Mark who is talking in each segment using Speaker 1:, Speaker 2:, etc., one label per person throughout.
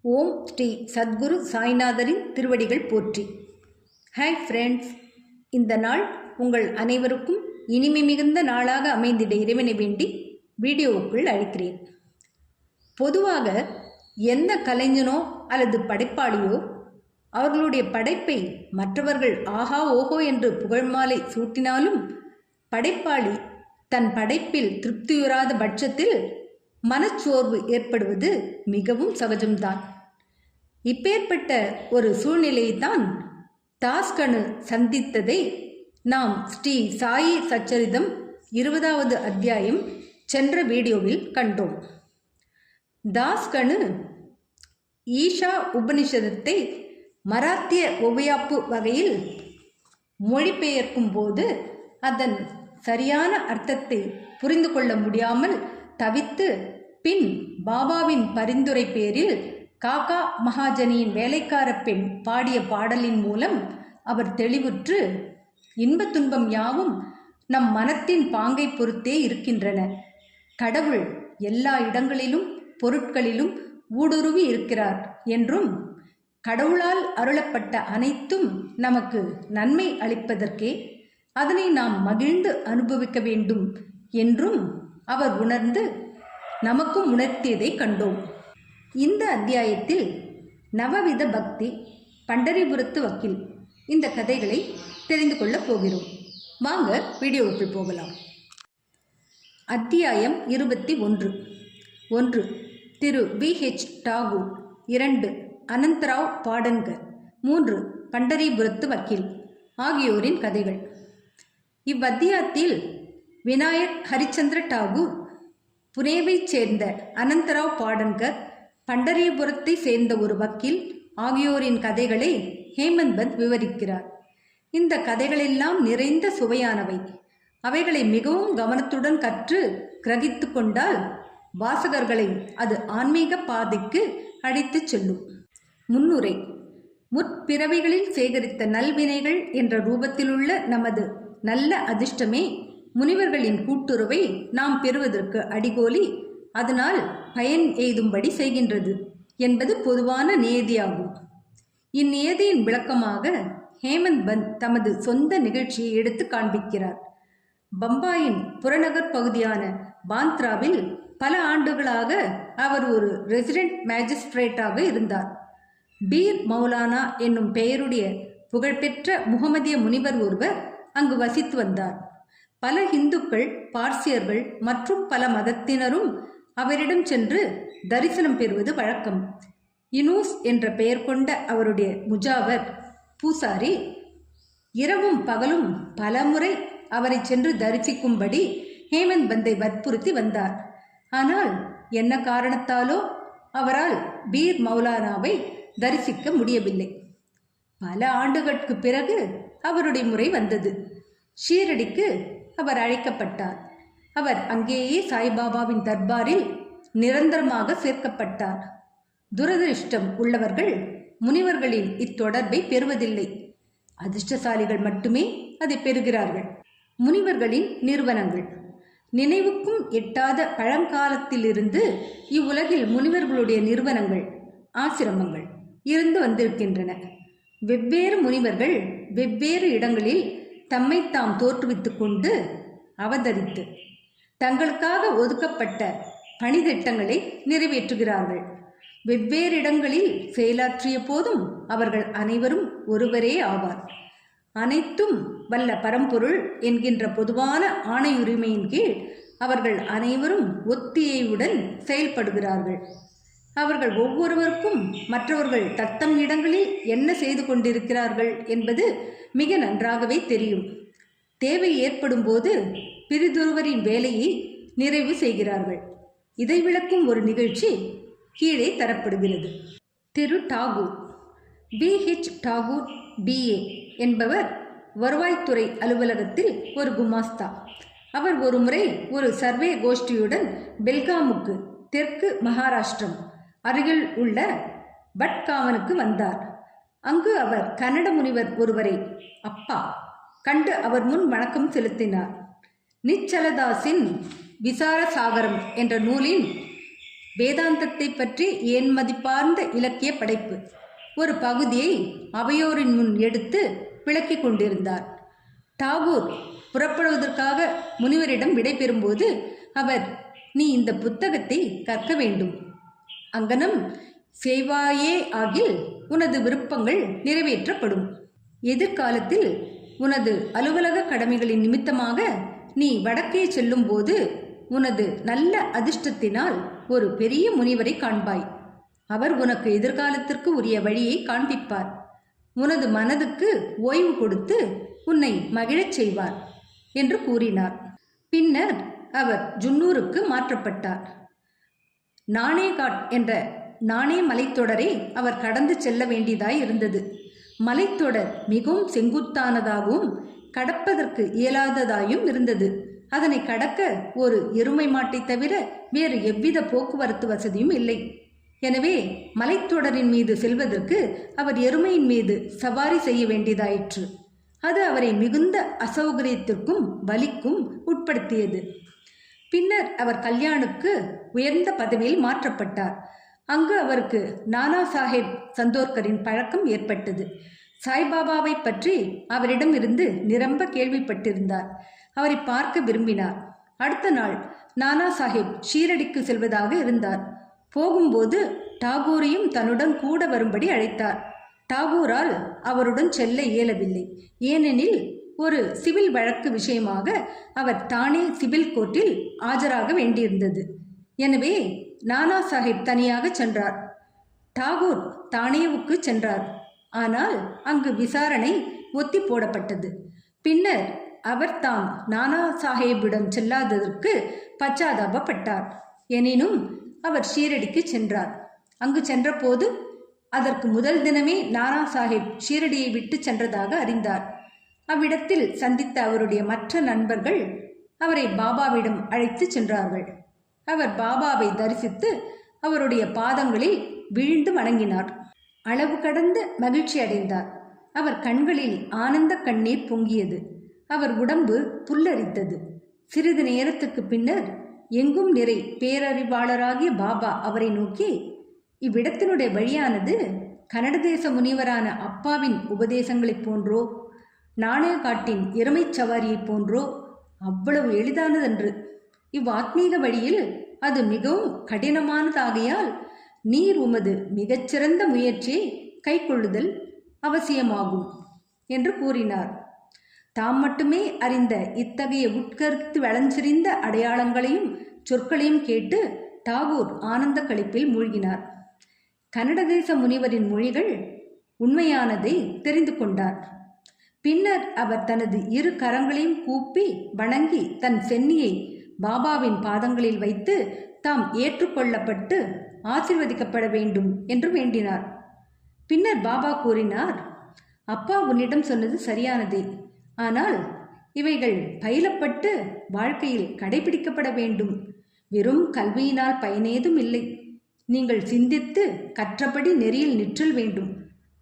Speaker 1: ஓம் ஸ்ரீ சத்குரு சாய்நாதரின் திருவடிகள் போற்றி. Hi friends, இந்த நாள் உங்கள் அனைவருக்கும் இனிமை மிகுந்த நாளாக அமைந்திட இறைவனை வேண்டி வீடியோவுக்குள் அழைக்கிறேன். பொதுவாக எந்த கலைஞனோ அல்லது படைப்பாளியோ அவர்களுடைய படைப்பை மற்றவர்கள் ஆஹா ஓஹோ என்று புகழ்மாலை சூட்டினாலும் படைப்பாளி தன் படைப்பில் திருப்தியுறாத பட்சத்தில் மனச்சோர்வு ஏற்படுவது மிகவும் சகஜம்தான். இப்பேற்பட்ட ஒரு சூழ்நிலையைத்தான் தாஸ்கனு சந்தித்ததை நாம் ஸ்ரீ சாயி சச்சரிதம் 20வது அத்தியாயம் சென்ற வீடியோவில் கண்டோம். தாஸ்கனு ஈஷா உபனிஷதத்தை மராத்திய ஒவ்வையாப்பு வகையில் மொழிபெயர்க்கும் போது அதன் சரியான அர்த்தத்தை புரிந்து கொள்ள முடியாமல் தவித்து பின் பாபாவின் பரிந்துரை பேரில் காக்கா மகாஜனியின் வேலைக்கார பெண் பாடிய பாடலின் மூலம் அவர் தெளிவுற்று, இன்ப துன்பம் யாவும் நம் மனத்தின் பாங்கை பொறுத்தே இருக்கின்றன. கடவுள் எல்லா இடங்களிலும் பொருட்களிலும் ஊடுருவி இருக்கிறார் என்றும் கடவுளால் அருளப்பட்ட அனைத்தும் நமக்கு நன்மை அளிப்பதற்கே அதனை நாம் மகிழ்ந்து அனுபவிக்க வேண்டும் என்றும் அவர் உணர்ந்து நமக்கும் உணர்த்தியதை கண்டோம். இந்த அத்தியாயத்தில் நவவித பக்தி, பண்டரிபுரத்து வக்கீல் இந்த கதைகளை தெரிந்து கொள்ளப் போகிறோம். வாங்க வீடியோவுக்குள் போகலாம். அத்தியாயம் 21. 1. திரு VH டாகூர். 2. அனந்தராவ் பாடன்கர். 3. பண்டரிபுரத்து வக்கீல் ஆகியோரின் கதைகள். இவ்வத்தியாயத்தில் விநாயக் ஹரிச்சந்திர டாகூர், புனேவைச் சேர்ந்த அனந்தராவ் பாடன்கர், பண்டரிபுரத்தை சேர்ந்த ஒரு வக்கீல் ஆகியோரின் கதைகளை ஹேமந்த் பந்த் விவரிக்கிறார். இந்த கதைகளெல்லாம் நிறைந்த சுவையானவை. அவைகளை மிகவும் கவனத்துடன் கற்று கிரகித்து கொண்டால் வாசகர்களை அது ஆன்மீக பாதைக்கு அழைத்துச் செல்லும். முன்னுரை. முற்பிறவிகளில் சேகரித்த நல்வினைகள் என்ற ரூபத்திலுள்ள நமது நல்ல அதிர்ஷ்டமே முனிவர்களின் கூட்டுறவை நாம் பெறுவதற்கு அடிகோலி, அதனால் பயன் எய்தும்படி செய்கின்றது என்பது பொதுவான நியதியாகும். இந்நியதியின் விளக்கமாக ஹேமந்த் பந்த் தமது சொந்த நிகழ்ச்சியை எடுத்து காண்பிக்கிறார். பம்பாயின் புறநகர் பகுதியான பாந்த்ராவில் பல ஆண்டுகளாக அவர் ஒரு ரெசிடென்ட் மேஜிஸ்ட்ரேட்டாக இருந்தார். பீர் மௌலானா என்னும் பெயருடைய புகழ்பெற்ற முகமதிய முனிவர் ஒருவர் அங்கு வசித்து வந்தார். பல இந்துக்கள், பார்சியர்கள் மற்றும் பல மதத்தினரும் அவரிடம் சென்று தரிசனம் பெறுவது வழக்கம். இனூஸ் என்ற பெயர் கொண்ட அவருடைய முஜாவர் பூசாரி இரவும் பகலும் பலமுறை அவரை சென்று தரிசிக்கும்படி ஹேமந்த் பந்தை வற்புறுத்தி வந்தார். ஆனால் என்ன காரணத்தாலோ அவரால் பீர் மௌலானாவை தரிசிக்க முடியவில்லை. பல ஆண்டுகளுக்கு பிறகு அவருடைய முறை வந்தது. ஷீரடிக்கு அவர் அழைக்கப்பட்டார். அவர் அங்கேயே சாய்பாபாவின் தர்பாரில் நிரந்தரமாக சேர்க்கப்பட்டார். துரதிருஷ்டம் உள்ளவர்கள் முனிவர்களின் இத்தொடர்பை பெறுவதில்லை. அதிர்ஷ்டசாலிகள் மட்டுமே அதை பெறுகிறார்கள். முனிவர்களின் நிறுவனங்கள். நினைவுக்கும் எட்டாத பழங்காலத்திலிருந்து இவ்வுலகில் முனிவர்களுடைய நிறுவனங்கள், ஆசிரமங்கள் இருந்து வந்திருக்கின்றன. வெவ்வேறு முனிவர்கள் வெவ்வேறு இடங்களில் தம்மை தாம் தோற்றுவித்து கொண்டு அவதரித்து தங்களுக்காக ஒதுக்கப்பட்ட பணித்திட்டங்களை நிறைவேற்றுகிறார்கள். வெவ்வேறு இடங்களில் செயலாற்றிய போதும் அவர்கள் அனைவரும் ஒருவரே ஆவார். அனைத்தும் வல்ல பரம்பொருள் என்கின்ற பொதுவான ஆணையுரிமையின் கீழ் அவர்கள் அனைவரும் ஒத்திகையுடன் செயல்படுகிறார்கள். அவர்கள் ஒவ்வொருவருக்கும் மற்றவர்கள் தத்தம் இடங்களில் என்ன செய்து கொண்டிருக்கிறார்கள் என்பது மிக நன்றாகவே தெரியும். தேவை ஏற்படும் போது பிறிதொருவரின் வேலையை நிறைவு செய்கிறார்கள். இதை விளக்கும் ஒரு நிகழ்ச்சி கீழே தரப்படுகிறது. திரு டாகூர் VH டாகூர் BA என்பவர் வருவாய்த்துறை அலுவலகத்தில் ஒரு குமாஸ்தா. அவர் ஒரு முறை ஒரு சர்வே கோஷ்டியுடன் பெல்காமுக்கு தெற்கு மகாராஷ்டிரம் அருகில் உள்ள பட்காவனுக்கு வந்தார். அங்கு அவர் கன்னட முனிவர் ஒருவரை அப்பா கண்டு அவர் முன் வணக்கம் செலுத்தினார். நிச்சலதாஸின் விசார சாகரம் என்ற நூலின் வேதாந்தத்தை பற்றி ஏன் மதிப்பார்ந்த இலக்கிய படைப்பு. ஒரு பகுதியை அவையோரின் முன் எடுத்து விளக்கி கொண்டிருந்தார். டாகூர் புறப்படுவதற்காக முனிவரிடம் விடை பெறும்போது அவர், நீ இந்த புத்தகத்தை கற்க வேண்டும். அங்கனம் செய்வாயே ஆகில் உனது விருப்பங்கள் நிறைவேற்றப்படும். எதிர்காலத்தில் உனது அலுவலக கடமைகளின் நிமித்தமாக நீ வடக்கே செல்லும் போது உனது நல்ல அதிர்ஷ்டத்தினால் ஒரு பெரிய முனிவரை காண்பாய். அவர் உனக்கு எதிர்காலத்திற்கு உரிய வழியை காண்பிப்பார். உனது மனதுக்கு ஓய்வு கொடுத்து உன்னை மகிழச் செய்வார் என்று கூறினார். பின்னர் அவர் ஜுன்னூருக்கு மாற்றப்பட்டார். நானேகாட் என்ற நானே மலைத்தொடரை அவர் கடந்து செல்ல வேண்டியதாய் இருந்தது. மலைத்தொடர் மிகவும் செங்குத்தானதாகவும் கடப்பதற்கு இயலாததாயும் இருந்தது. அதனை கடக்க ஒரு எருமை மாட்டை தவிர வேறு எவ்வித போக்குவரத்து வசதியும் இல்லை. எனவே மலைத்தொடரின் மீது செல்வதற்கு அவர் எருமையின் மீது சவாரி செய்ய வேண்டியதாயிற்று. அது அவரை மிகுந்த அசௌகரியத்திற்கும் வலிக்கும் உட்படுத்தியது. பின்னர் அவர் கல்யாணுக்கு உயர்ந்த பதவியில் மாற்றப்பட்டார். அங்கு அவருக்கு நானா சாஹேப் சந்தோர்கரின் பழக்கம் ஏற்பட்டது. சாய்பாபாவை பற்றி அவரிடம் இருந்து நிரம்ப கேள்விப்பட்டிருந்தார். அவரை பார்க்க விரும்பினார். அடுத்த நாள் நானா சாஹேப் ஷீரடிக்கு செல்வதாக இருந்தார். போகும்போது டாகூரையும் தன்னுடன் கூட வரும்படி அழைத்தார். டாகூரால் அவருடன் செல்ல இயலவில்லை. ஏனெனில் ஒரு சிவில் வழக்கு விஷயமாக அவர் தானே சிவில் கோர்ட்டில் ஆஜராக வேண்டியிருந்தது. எனவே நானா சாஹேப் தனியாக சென்றார். டாகூர் தானேவுக்கு சென்றார். ஆனால் அங்கு விசாரணை ஒத்தி போடப்பட்டது. பின்னர் அவர் தாம் நானா சாஹேபிடம் செல்லாததற்கு பச்சாதாபப்பட்டார். எனினும் அவர் ஷீரடிக்கு சென்றார். அங்கு சென்றபோது அதற்கு முதல் தினமே நானா சாஹேப் ஷீரடியை விட்டு சென்றதாக அறிந்தார். அவ்விடத்தில் சந்தித்த அவருடைய மற்ற நண்பர்கள் அவரை பாபாவிடம் அழைத்து சென்றார்கள். அவர் பாபாவை தரிசித்து அவருடைய பாதங்களில் வீழ்ந்து வணங்கினார். அளவு கடந்த மகிழ்ச்சி அடைந்தார். அவர் கண்களில் ஆனந்த கண்ணீர் பொங்கியது. அவர் உடம்பு புல்லரித்தது. சிறிது நேரத்துக்கு பின்னர் எங்கும் நிறை பேரறிவாளராகிய பாபா அவரை நோக்கி, இவ்விடத்தினுடைய வழியானது கனட தேச முனிவரான அப்பாவின் உபதேசங்களைப் போன்றோ நாணயக்காட்டின் எருமைச் சவாரியைப் போன்றோ அவ்வளவு எளிதானதன்று. இவ்வாத்மீக வழியில் அது மிகவும் கடினமானதாகையால் நீர் உமது மிகச்சிறந்த முயற்சியை கைக்கொள்ளுதல் அவசியமாகும் என்று கூறினார். தாம் மட்டுமே அறிந்த இத்தகைய உட்கருத்து வளஞ்சிரிந்த அடையாளங்களையும் சொற்களையும் கேட்டு டாகூர் ஆனந்த களிப்பில் மூழ்கினார். கனட தேச முனிவரின் மொழிகள் உண்மையானதை தெரிந்து கொண்டார். பின்னர் அவர் தனது இரு கரங்களையும் கூப்பி வணங்கி தன் சென்னியை பாபாவின் பாதங்களில் வைத்து தாம் ஏற்றுக்கொள்ளப்பட்டு ஆசீர்வதிக்கப்பட வேண்டும் என்று வேண்டினார். பின்னர் பாபா கூறினார், அப்பா உன்னிடம் சொன்னது சரியானதே. ஆனால் இவைகள் பயிலப்பட்டு வாழ்க்கையில் கடைபிடிக்கப்பட வேண்டும். வெறும் கல்வியினால் பயனேதும் இல்லை. நீங்கள் சிந்தித்து கற்றபடி நெறியில் நிற்றல் வேண்டும்.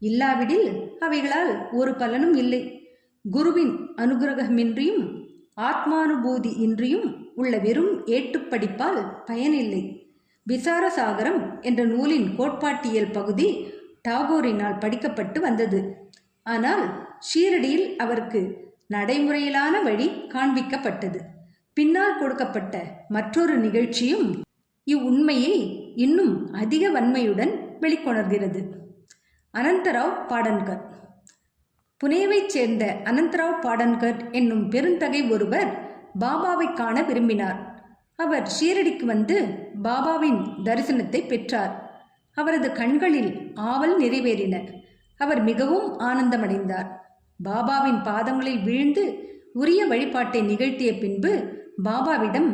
Speaker 1: இல்லாவிடில் அவைகளால் ஒரு பலனும் இல்லை. குருவின் அனுகிரகமின்றியும் ஆத்மானுபூதி இன்றியும் உள்ள வெறும் ஏட்டுப்படிப்பால் பயனில்லை. விசாரசாகரம் என்ற நூலின் கோட்பாட்டியல் பகுதி டாகூரினால் படிக்கப்பட்டு வந்தது. ஆனால் ஷீரடியில் அவருக்கு நடைமுறையிலான வழி காண்பிக்கப்பட்டது. பின்னால் கொடுக்கப்பட்ட மற்றொரு நிகழ்ச்சியும் இவ்வுண்மையை இன்னும் அதிக வன்மையுடன் வெளிக்கொணர்கிறது. அனந்தராவ் பாடன்கர். புனேவைச் சேர்ந்த அனந்தராவ் பாடன்கர் என்னும் பெருந்தகை ஒருவர் பாபாவை காண விரும்பினார். அவர் ஷீரடிக்கு வந்து பாபாவின் தரிசனத்தை பெற்றார். அவரது கண்களில் ஆவல் நிறைவேறின. அவர் மிகவும் ஆனந்தமடைந்தார். பாபாவின் பாதங்களில் வீழ்ந்து உரிய வழிபாட்டை நிகழ்த்திய பின்பு பாபாவிடம்,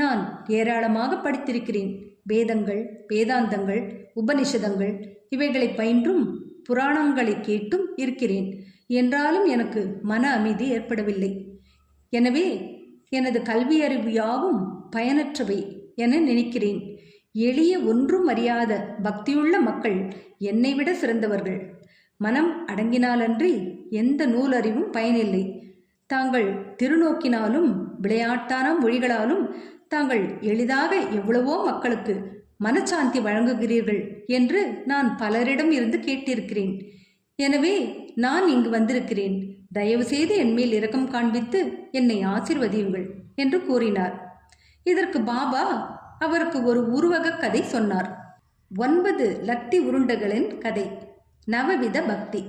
Speaker 1: நான் ஏராளமாக படித்திருக்கிறேன். வேதங்கள், வேதாந்தங்கள், உபனிஷதங்கள் இவைகளை பயின்றும் புராணங்களை கேட்டும் இருக்கிறேன். என்றாலும் எனக்கு மன அமைதி ஏற்படவில்லை. எனவே எனது கல்வி அறிவு யாவும் பயனற்றவை என நினைக்கிறேன். எளிய ஒன்றும் அறியாத பக்தியுள்ள மக்கள் என்னை விட சிறந்தவர்கள். மனம் அடங்கினாலன்றி எந்த நூலறிவும் பயனில்லை. தாங்கள் திருநோக்கினாலும் விளையாட்டான மொழிகளாலும் தாங்கள் எளிதாக எவ்வளவோ மக்களுக்கு மனசாந்தி வழங்குகிறீர்கள் என்று நான் பலரிடம் இருந்து கேட்டிருக்கிறேன். எனவே நான் இங்கு வந்திருக்கிறேன். தயவு செய்து என்மேல் இரக்கம் காண்பித்து என்னை ஆசிர்வதியுங்கள் என்று கூறினார். இதற்கு பாபா அவருக்கு ஒரு உருவக கதை சொன்னார். 9 லத்தி உருண்டைகளின் கதை. நவவித பக்தி.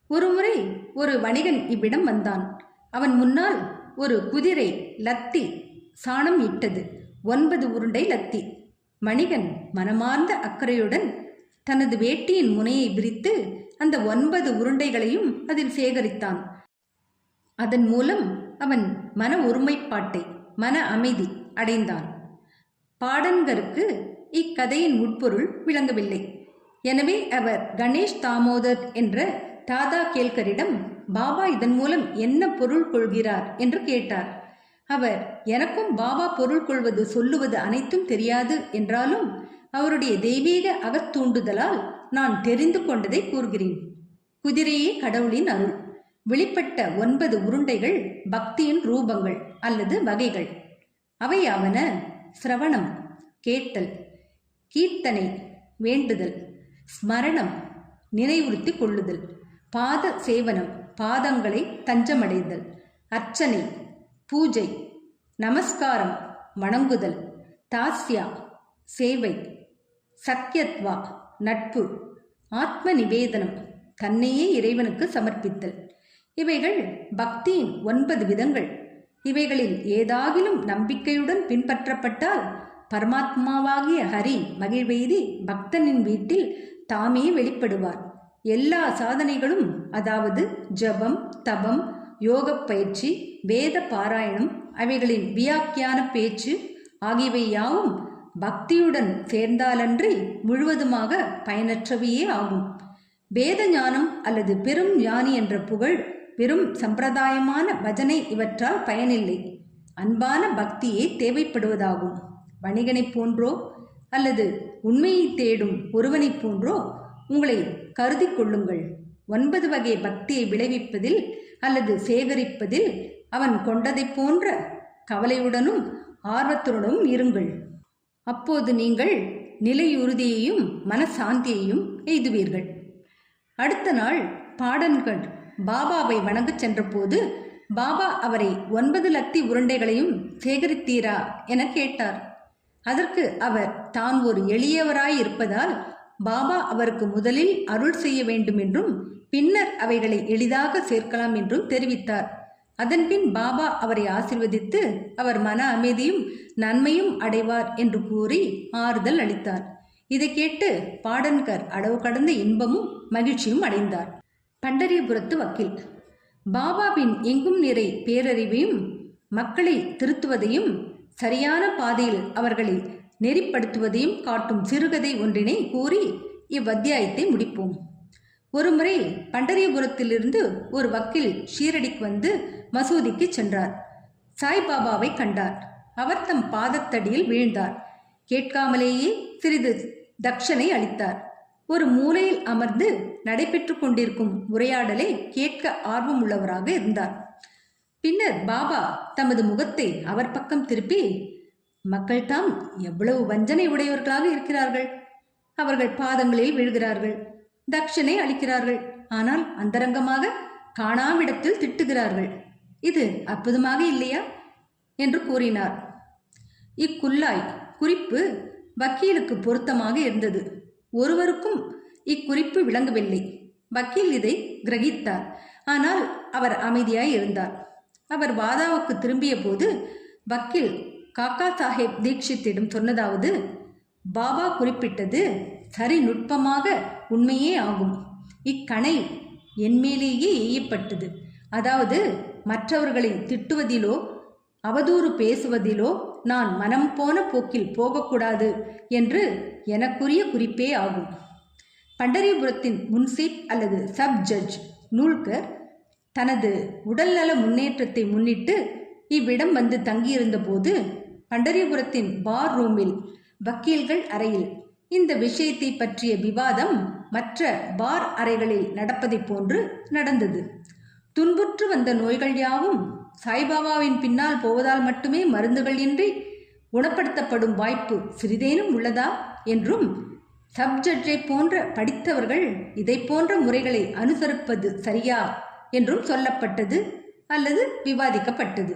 Speaker 1: ஒருமுறை ஒரு வணிகன் இவ்விடம் வந்தான். அவன் முன்னால் ஒரு குதிரை லத்தி சாணம் இட்டது. 9 உருண்டை லத்தி. வணிகன் மனமார்ந்த அக்கறையுடன் தனது வேட்டியின் முனையை விரித்து அந்த 9 உருண்டைகளையும் அதில் சேகரித்தான். அதன் மூலம் அவன் மன ஒருமைப்பாட்டை, மன அமைதி அடைந்தான். பாடன்கருக்கு இக்கதையின் உட்பொருள் விளங்கவில்லை. எனவே அவர் கணேஷ் தாமோதர் என்ற தாதா கேல்கரிடம் பாபா இதன் மூலம் என்ன பொருள் கொள்கிறார் என்று கேட்டார். அவர், எனக்கும் பாபா பொருள் கொள்வது சொல்லுவது அனைத்தும் தெரியாது என்றாலும் அவருடைய தெய்வீக அகத்தூண்டுதலால் நான் தெரிந்து கொண்டதை கூறுகிறேன். குதிரையே கடவுளின் அருள். வெளிப்பட்ட 9 உருண்டைகள் பக்தியின் ரூபங்கள் அல்லது வகைகள். அவையாவன சிரவணம் கேட்டல், கீர்த்தனை வேண்டுதல், ஸ்மரணம் நினைவுறுத்தி கொள்ளுதல், பாத சேவனம் பாதங்களை தஞ்சமடைதல், அர்ச்சனை பூஜை, நமஸ்காரம் வணங்குதல், தாஸ்யா சேவை, சக்கியத்வா நட்பு, ஆத்ம நிவேதனம் தன்னையே இறைவனுக்கு சமர்ப்பித்தல். இவைகள் பக்தியின் 9 விதங்கள். இவைகளில் ஏதாகிலும் நம்பிக்கையுடன் பின்பற்றப்பட்டால் பரமாத்மாவாகிய ஹரி மகிழ்வெய்தி பக்தனின் வீட்டில் தாமே வெளிப்படுவார். எல்லா சாதனைகளும், அதாவது ஜபம், தபம், யோக பயிற்சி, வேத பாராயணம், அவைகளின் வியாக்கியான பேச்சு ஆகியவை யாவும் பக்தியுடன் சேர்ந்தாலன்றி முழுவதுமாக பயனற்றவையே ஆகும். வேத ஞானம் அல்லது பெரும் ஞானி என்ற புகழ், வெறும் சம்பிரதாயமான பஜனை இவற்றால் பயனில்லை. அன்பான பக்தியே தேவைப்படுவதாகும். வணிகனைப் போன்றோ அல்லது உண்மையை தேடும் ஒருவனைப் போன்றோ உங்களை கருதி கொள்ளுங்கள். 9 வகை பக்தியை விளைவிப்பதில் அல்லது சேகரிப்பதில் அவன் கொண்டதைப் போன்ற கவலையுடனும் ஆர்வத்துடனும் இருங்கள். அப்போது நீங்கள் நிலையுறுதியையும் மனசாந்தியையும் எய்துவீர்கள். அடுத்த நாள் பாடன்கள் பாபாவை வணங்கச் சென்றபோது பாபா அவரை 9 லத்தி உருண்டைகளையும் சேகரித்தீரா என கேட்டார். அதற்கு அவர் தான் ஒரு எளியவராய் இருப்பதால் பாபா அவருக்கு முதலில் அருள் செய்ய வேண்டும் என்றும் பின்னர் அவைகளை எளிதாக சேர்க்கலாம் என்றும் தெரிவித்தார். அதன்பின் பாபா அவரை ஆசிர்வதித்து அவர் மன அமைதியும் நன்மையும் அடைவார் என்று கூறி ஆறுதல் அளித்தார். இதை கேட்டு பாடன்கர் அளவு கடந்த இன்பமும் மகிழ்ச்சியும் அடைந்தார். பண்டரிபுரத்து வக்கீல். பாபாவின் எங்கும் நிறை பேரறிவையும் மக்களை திருத்துவதையும் சரியான பாதையில் அவர்களை நெறிப்படுத்துவதையும் காட்டும் சிறுகதை ஒன்றினை கூறி இவ்வத்தியாயத்தை முடிப்போம். ஒருமுறை பண்டரிபுரத்திலிருந்து ஒரு வக்கீல் ஷீரடிக்கு வந்து மசூதிக்கு சென்றார். சாய்பாபாவை கண்டார். அவர் தம் பாதத்தடியில் வீழ்ந்தார். கேட்காமலேயே சிறிது தட்சணை அளித்தார். ஒரு மூலையில் அமர்ந்து நடைபெற்று கொண்டிருக்கும் உரையாடலை கேட்க ஆர்வமுள்ளவராக இருந்தார். பின்னர் பாபா தமது முகத்தை அவர் பக்கம் திருப்பி, மக்கள் தாம் எவ்வளவு வஞ்சனை உடையவர்களாக இருக்கிறார்கள். அவர்கள் பாதங்களில் விழுகிறார்கள், தட்சணை அளிக்கிறார்கள், ஆனால் அந்தரங்கமாக காணாவிடத்தில் திட்டுகிறார்கள். இது அற்புதமாக இல்லையா என்று கூறினார். இக்குல்லாய் குறிப்பு வக்கீலுக்கு பொருத்தமாக இருந்தது. ஒருவருக்கும் இக்குறிப்பு விளங்கவில்லை. வக்கீல் இதை கிரகித்தார். ஆனால் அவர் அமைதியாய் இருந்தார். அவர் வாதாவுக்கு திரும்பிய போது வக்கீல் காக்கா சாஹேப் தீக்ஷித்திடம் சொன்னதாவது, பாபா குறிப்பிட்டது சரி நுட்பமாக உண்மையே ஆகும். இக்கணை என்மேலேயே எய்யப்பட்டது. அதாவது மற்றவர்களை திட்டுவதிலோ அவதூறு பேசுவதிலோ நான் மனம் போன போக்கில் போகக்கூடாது என்று எனக்குரிய குறிப்பே ஆகும். பண்டரிபுரத்தின் முன்சீப் அல்லது சப் ஜட்ஜ் நூல்கர் தனது உடல்நல முன்னேற்றத்தை முன்னிட்டு இவ்விடம் வந்து தங்கியிருந்த போது பண்டரிபுரத்தின் பார் ரூமில், வக்கீல்கள் அறையில் இந்த விஷயத்தை பற்றிய விவாதம் மற்ற பார் அறைகளில் நடப்பதைப் போன்று நடந்தது. துன்புற்று வந்த நோய்கள் யாவும் சாய்பாபாவின் பின்னால் போவதால் மட்டுமே மருந்துகள் இன்றி குணப்படுத்தப்படும் வாய்ப்பு சிறிதேனும் உள்ளதா என்றும் சப்ஜட்ஜை போன்ற படித்தவர்கள் இதை போன்ற முறைகளை அனுசரிப்பது சரியா என்றும் சொல்லப்பட்டது அல்லது விவாதிக்கப்பட்டது.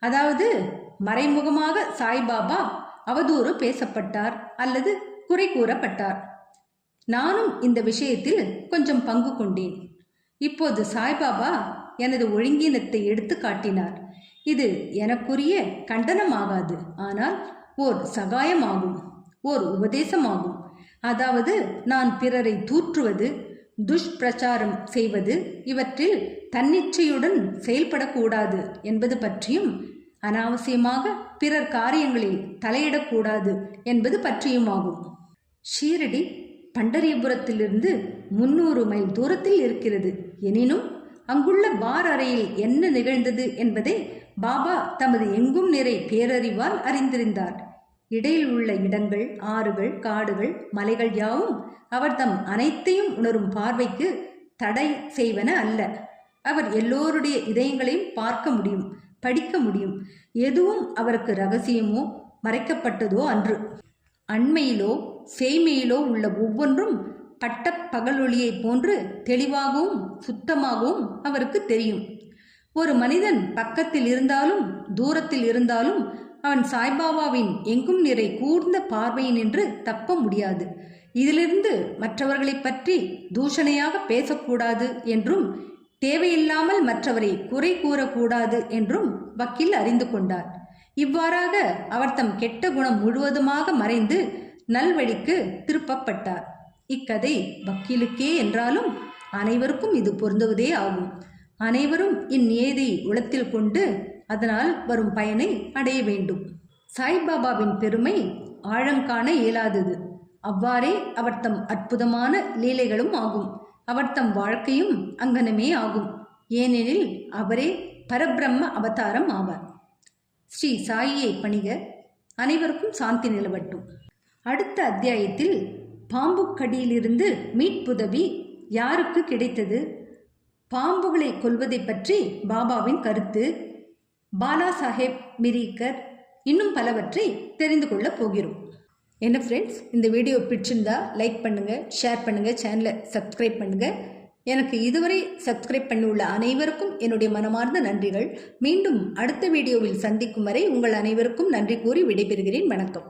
Speaker 1: அதாவது மறைமுகமாக சாய்பாபா அவதூறு பேசப்பட்டார் அல்லது குறை கூறப்பட்டார். நானும் இந்த விஷயத்தில் கொஞ்சம் பங்கு கொண்டேன். இப்போது சாய்பாபா எனது ஒழுங்கீனத்தை எடுத்து காட்டினார். இது எனக்குரிய கண்டனமாகாது, ஆனால் ஓர் சகாயமாகும், ஓர் உபதேசமாகும். அதாவது நான் பிறரை தூற்றுவது, துஷ்பிரச்சாரம் செய்வது இவற்றில் தன்னிச்சையுடன் செயல்படக்கூடாது என்பது பற்றியும், அனாவசியமாக பிறர் காரியங்களில் தலையிடக்கூடாது என்பது பற்றியுமாகும். ஷீரடி பண்டரிபுரத்திலிருந்து 300 மைல் தூரத்தில் இருக்கிறது. எனினும் அங்குள்ள பார் அறையில் என்ன நிகழ்ந்தது என்பதை பாபா தமது எங்கும் நிறை பேரறிவால் அறிந்திருந்தார். இடையில் உள்ள இடங்கள், ஆறுகள், காடுகள், மலைகள் யாவும் அவர் தம் அனைத்தையும் உணரும் பார்வைக்கு தடை செய்வன அல்ல. அவர் எல்லோருடைய இதயங்களையும் பார்க்க முடியும், படிக்க முடியும். எதுவும் அவருக்கு ரகசியமோ மறைக்கப்பட்டதோ அன்று. அண்மையிலோ சேய்மையிலோ உள்ள ஒவ்வொன்றும் பட்ட பகலொளியை போன்று தெளிவாகவும் சுத்தமாகவும் அவருக்கு தெரியும். ஒரு மனிதன் பக்கத்தில் இருந்தாலும் தூரத்தில் இருந்தாலும் அவன் சாய்பாபாவின் எங்கும் நிறை கூர்ந்த பார்வையினின்று தப்ப முடியாது. இதிலிருந்து மற்றவர்களை பற்றி தூஷணையாக பேசக்கூடாது என்றும் தேவையில்லாமல் மற்றவரை குறை கூறக்கூடாது என்றும் வக்கீல் அறிந்து கொண்டார். இவ்வாறாக அவர் தம் கெட்ட குணம் முழுவதுமாக மறைந்து நல்வழிக்கு திருப்பப்பட்டார். இக்கதை வக்கீலுக்கே என்றாலும் அனைவருக்கும் இது பொருந்துவதே ஆகும். அனைவரும் இந்நியதியை உளத்தில் கொண்டு அதனால் வரும் பயனை அடைய வேண்டும். சாய்பாபாவின் பெருமை ஆழங்காண இயலாதது. அவ்வாறே அவர் தம் அற்புதமான லீலைகளும் ஆகும். அவர் தம் வாழ்க்கையும் அங்கனமே ஆகும். ஏனெனில் அவரே பரபிரம்ம அவதாரம் ஆவார். ஸ்ரீ சாயியை பணிக. அனைவருக்கும் சாந்தி நிலவட்டும். அடுத்த அத்தியாயத்தில் பாம்புக்கடியிலிருந்து மீட்புதவி யாருக்கு கிடைத்தது, பாம்புகளை கொல்வதை பற்றி பாபாவின் கருத்து, பாலா சாஹேப் மிரிக்கர், இன்னும் பலவற்றை தெரிந்து கொள்ளப் போகிறோம். என்ன ஃப்ரெண்ட்ஸ், இந்த வீடியோ பிடிச்சிருந்தா லைக் பண்ணுங்கள், ஷேர் பண்ணுங்கள், சேனலை சப்ஸ்கிரைப் பண்ணுங்கள். எனக்கு இதுவரை சப்ஸ்கிரைப் பண்ணியுள்ள அனைவருக்கும் என்னுடைய மனமார்ந்த நன்றிகள். மீண்டும் அடுத்த வீடியோவில் சந்திக்கும் வரை உங்கள் அனைவருக்கும் நன்றி கூறி விடைபெறுகிறேன். வணக்கம்.